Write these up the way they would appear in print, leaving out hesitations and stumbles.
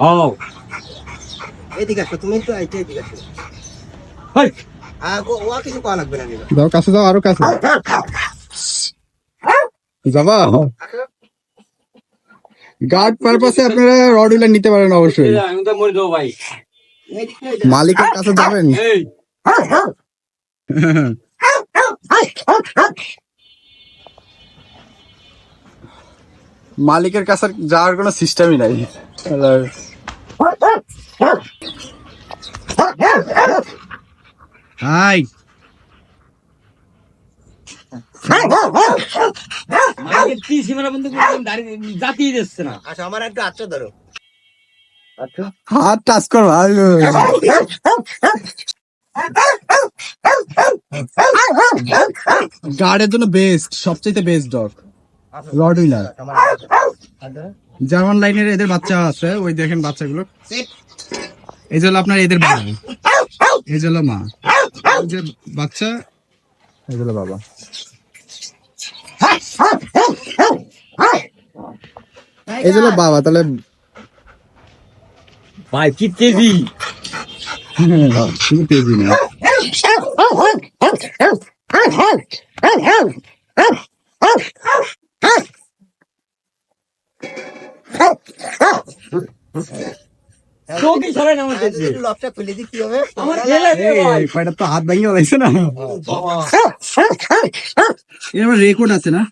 ও এদিকে আসো, তুমি একটু এদিকে আসো। হাই ও কিছু করা লাগবে না। যাও কাছে যাও, আরো কাছে যাবা। গার্ড পারপাসে আপনারা রড হুইলার নিতে পারেন অবশ্যই। আমি তো মরে যাবো ভাই। মালিকের কাছে যাবেন। এই মালিকের কাছে যাওয়ার কোনো সিস্টেমই নাই। হাই মালিকের কি সীমানা বন্ধ করে দাঁড়িয়ে জাতিয়ে দিচ্ছে না। আচ্ছা, আমার একটু আচ্ছা ধরো। আচ্ছা, হাত টাচ করো। গার্ডের জন্য বেস্ট, সবচেয়ে best dog rod wheeler. German লাইনের এদের বাচ্চা আছে, ওই দেখেন বাচ্চাগুলো। এই যে হলো আপনার এদের বাবা, এই যে হলো মা, এই যে বাচ্চা, এই যে হলো বাবা। এই যে হলো বাবা। তাহলে ভাই কি তেজি। শুধু তেজি না, চোখই সরাই না আমার তেজি। লকটা খুলে দিই, কি হবে? আমার খেলা রে ভাই। কয়টা তো হাত ভাঙিয়ে লাগছে না। এর রেকর্ড আছে না?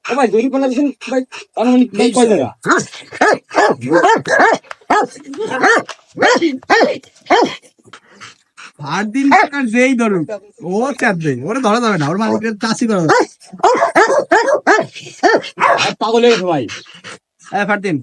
ও ভাই জরি পালা দিছেন ভাই, আনুমানিক ভাই কয় জায়গা? আর দিন আর যেই ধরুন ও চাপ দেয়, ওরা ধরা যাবে না, ওর মালিকের চাষি করা যাবে। পাগল হয়ে গেছে ভাই। ফারদিন